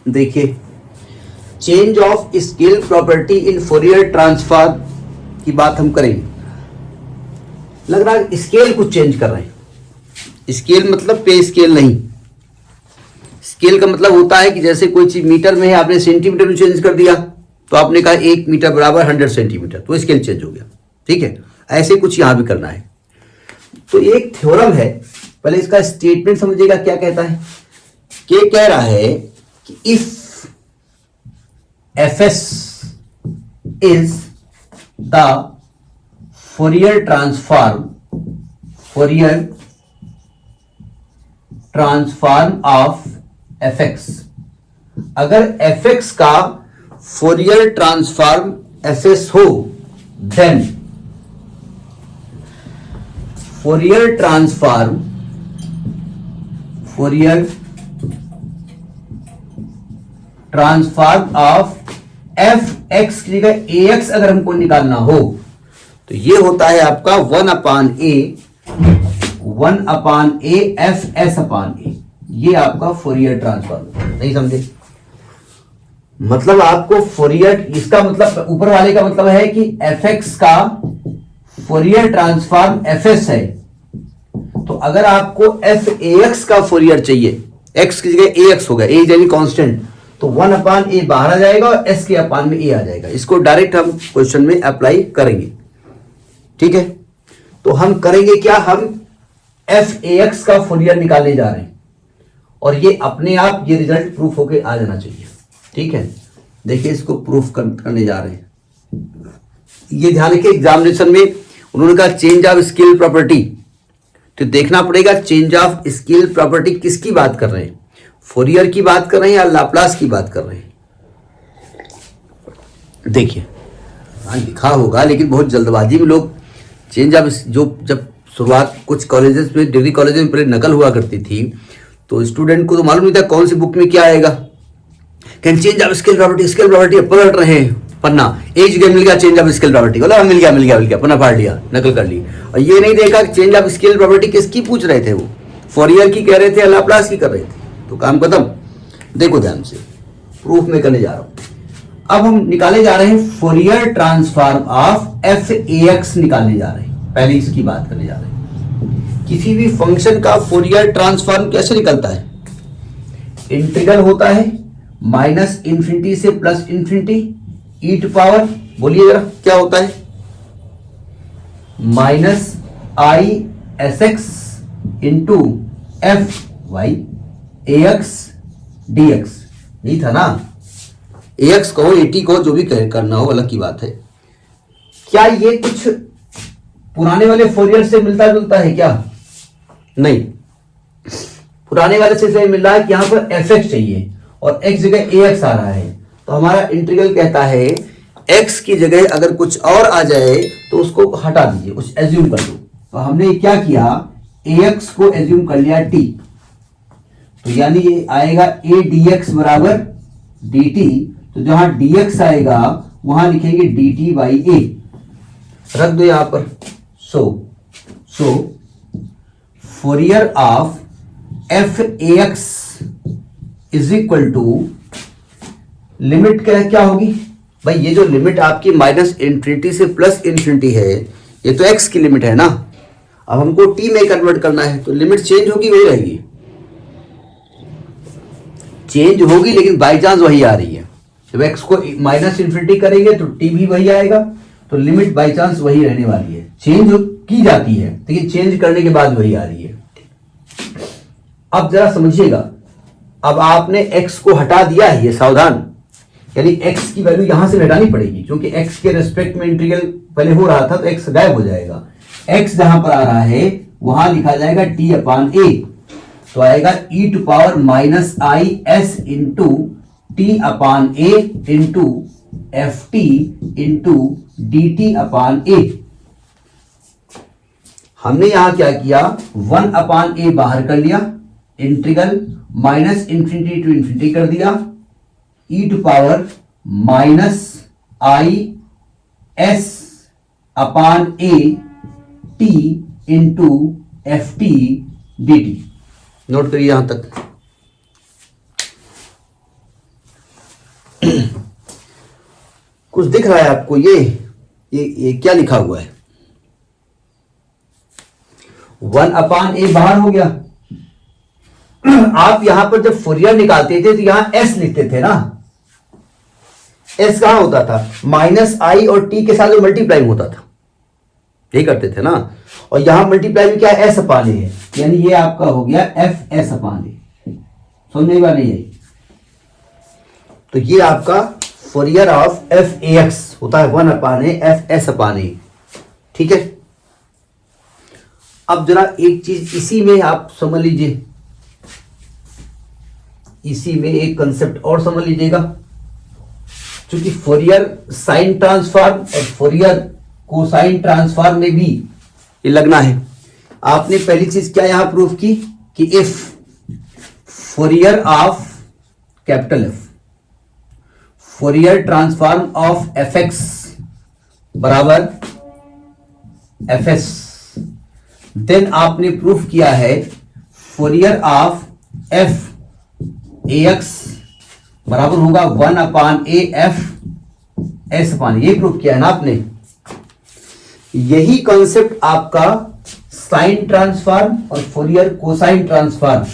देखिए, change of scale property in Fourier transform की बात हम करेंगे। लग रहा है स्केल कुछ चेंज कर रहे हैं। स्केल मतलब पे स्केल नहीं। स्केल का मतलब होता है कि जैसे कोई चीज मीटर में है, आपने सेंटीमीटर में चेंज कर दिया तो आपने कहा 1 मीटर बराबर 100 सेंटीमीटर, तो स्केल चेंज हो गया। ठीक है, ऐसे कुछ यहां भी करना है। तो एक थ्योरम है, पहले इसका स्टेटमेंट समझिएगा क्या कहता है। क्या कह रहा है कि if fs is the Fourier transform of fx, अगर fx का फोरियर ट्रांसफॉर्म fs हो, then Fourier transform of fx की जगह ax अगर हमको निकालना हो तो ये होता है आपका 1/a fs/a। ये आपका फोरियर ट्रांसफॉर्म। नहीं समझे? मतलब आपको फोरियर, इसका मतलब ऊपर वाले का मतलब है कि fx का फोरियर ट्रांसफॉर्म fs है, तो अगर आपको fax का फोरियर चाहिए, x की जगह ax होगा, a यानी कांस्टेंट, तो 1/a बाहर आ जाएगा और s के अपान में a आ जाएगा। इसको डायरेक्ट हम क्वेश्चन में अप्लाई करेंगे। ठीक है, तो हम करेंगे क्या, हम fax का फोरियर निकालने जा रहे हैं और ये अपने आप ये रिजल्ट प्रूफ होके आ जाना चाहिए। ठीक है, देखिए इसको प्रूफ करने जा रहे हैं। ये ध्यान रखिए, एग्जामिनेशन में उन्होंने कहा चेंज ऑफ स्केल प्रॉपर्टी, तो देखना पड़ेगा चेंज ऑफ स्केल प्रॉपर्टी किसकी बात कर रहे हैं, फोरियर की बात कर रहे हैं या लाप्लास की बात कर रहे हैं। देखिए लिखा होगा, लेकिन बहुत जल्दबाजी में लोग चेंज ऑफ, जो जब शुरुआत कुछ कॉलेजेस में, डिग्री कॉलेज में पहले नकल हुआ करती थी, तो स्टूडेंट को तो मालूम नहीं था कौन सी बुक में क्या आएगा। Can change of scale property पलट रहे हैं पन्ना, एक जगह मिल गया चेंज ऑफ स्केल प्रॉपर्टी, बोला मिल गया पन्ना फाड़ लिया, नकल कर ली, और ये नहीं देखा चेंज ऑफ स्केल प्रॉपर्टी किसकी पूछ रहे थे, वो फोरियर की कह रहे थे या लाप्लास की कर रहे थे। तो काम खत्म। देखो ध्यान से, प्रूफ में करने जा रहा हूं। अब हम निकाले जा रहे हैं फोरियर ट्रांसफॉर्म ऑफ f(ax) निकालने जा रहे हैं। पहले इसकी बात करने जा रहे हैं। किसी भी फंक्शन का फोरियर ट्रांसफॉर्म कैसे निकलता है, इंटीग्रल होता है -∞ से +∞ e टू पावर, बोलिए जरा क्या होता है, -isx into fy ax dx। नहीं था ना, ax कहो 80 कहो, जो भी करना हो, अलग की बात है। क्या ये कुछ पुराने वाले फोरियर से मिलता जुलता है क्या? नहीं, पुराने वाले से मिल रहा है कि यहां पर fx चाहिए और x जगह ax आ रहा है, तो हमारा इंटीग्रल कहता है x की जगह अगर कुछ और आ जाए तो उसको हटा दीजिए, कुछ एज्यूम कर दो। तो हमने क्या किया, ax को एज्यूम कर लिया t, तो यानी ये आएगा a dx बराबर dt, तो जहां dx आएगा वहां लिखेंगे dt बाई a, रख दो यहां पर। So Fourier of f(ax) is equal to, limit क्या होगी भाई, ये जो लिमिट आपकी -∞ से +∞ है, ये तो x की लिमिट है ना। अब हमको t में कन्वर्ट करना है, तो लिमिट चेंज होगी, वही रहेगी, चेंज होगी, लेकिन बाई चांस वही आ रही है। जब x को -∞ करेंगे तो t भी वही आएगा, तो लिमिट बाई चांस वही रहने वाली है। चेंज की जाती है, लेकिन चेंज करने के बाद वही आ रही है। अब जरा समझिएगा, अब आपने x को हटा दिया है, ये सावधान, यानी x की वैल्यू यहां से हटानी पड़ेगी, क्योंकि x के रेस्पेक्ट में इंटीग्रल पहले हो रहा था, तो x गायब हो जाएगा। x जहां पर आ रहा है वहां लिखा जाएगा t/a, तो आएगा e to power -is into t/a into ft into dt/a। हमने यहां क्या किया, 1/a बाहर कर लिया, इंटीग्रल -∞ टू ∞ कर दिया, e to power -is/a t into ft dt। Note करिए यहां तक। कुछ दिख रहा है आपको? ये क्या लिखा हुआ है? 1/a बाहर हो गया। आप यहां पर जब फुरियर निकालते थे तो यहां s लिखते थे ना। s कहां होता था? -i और t के साथ जो मल्टीप्लाई होता था, यही करते थे ना। और यहां मल्टीप्लाई में क्या है? s/a है, यानी ये आपका हो गया fs/a। समझ में नहीं? तो ये आपका फुरियर ऑफ f(ax) होता है 1/a fs/a। ठीक है। अब जरा एक चीज इसी में आप समझ लीजिए, इसी में एक कंसेप्ट और समझ लीजिएगा। क्योंकि फुरियर साइन ट्रांसफॉर्म और फुरियर कोसाइन ट्रांसफॉर्म में भी ये लगना है। आपने पहली चीज क्या यहां प्रूफ की कि if Fourier of capital F, Fourier transform of fx बराबर fs, देन आपने प्रूफ किया है फुरियर ऑफ f(ax) बराबर होगा 1/a f(s)। ये प्रूफ किया है ना आपने। यही कॉन्सेप्ट आपका साइन ट्रांसफॉर्म और फुरियर कोसाइन ट्रांसफॉर्म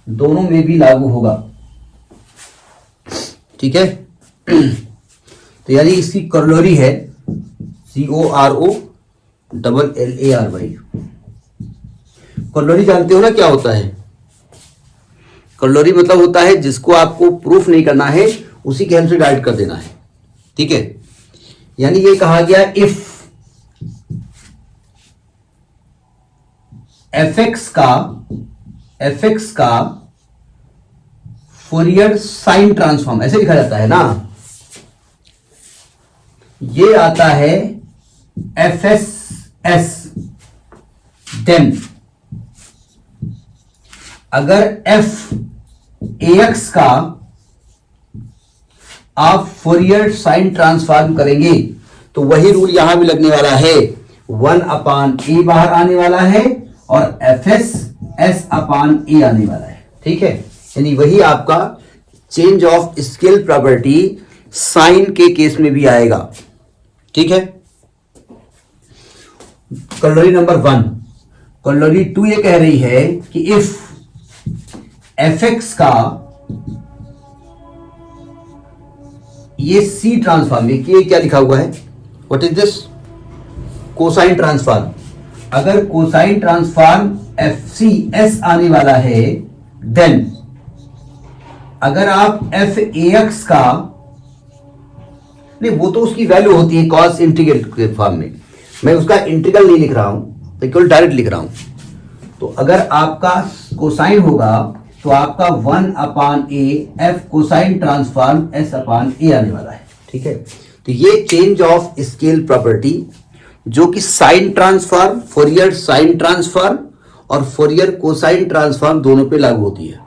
दोनों में भी लागू होगा। ठीक है। तो यानी इसकी कॉलोरी है COROLLARY। कॉलोरी जानते हो ना क्या होता है? कॉलोरी मतलब होता है जिसको आपको प्रूफ नहीं करना है, उसी के हेल्प से डाइट कर देना है। ठीक है। यानी ये कहा गया इफ fx का फुरियर साइन ट्रांसफॉर्म, ऐसे लिखा जाता है ना, ये आता है fs, देन अगर f(ax) का आप फुरियर साइन ट्रांसफॉर्म करेंगे तो वही रूल यहां भी लगने वाला है। 1/a बाहर आने वाला है और fs s/a आने वाला है। ठीक है। यानी वही आपका change of scale property sine के केस में भी आएगा। ठीक है। कॉलोरी नंबर 1। कॉलोरी 2 ये कह रही है कि इफ fx का ये c ट्रांसफॉर्म, ये क्या लिखा हुआ है? What is this? Cosine transform. अगर कोसाइन ट्रांसफॉर्म fcs आने वाला है, देन अगर आप f(ax) का, नहीं वो तो उसकी वैल्यू होती है कॉस इंटीग्रल के फॉर्म में, मैं उसका इंटीग्रल नहीं लिख रहा हूं, तो केवल डायरेक्ट लिख रहा हूं। तो अगर आपका कोसाइन होगा तो आपका 1/a f cosine transform s/a आने वाला है। ठीक है। तो ये चेंज ऑफ स्केल प्रॉपर्टी जो कि sign transform, Fourier sign transform और फुरियर कोसाइन ट्रांसफॉर्म दोनों पे लागू होती है।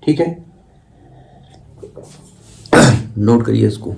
ठीक है। नोट करिए इसको।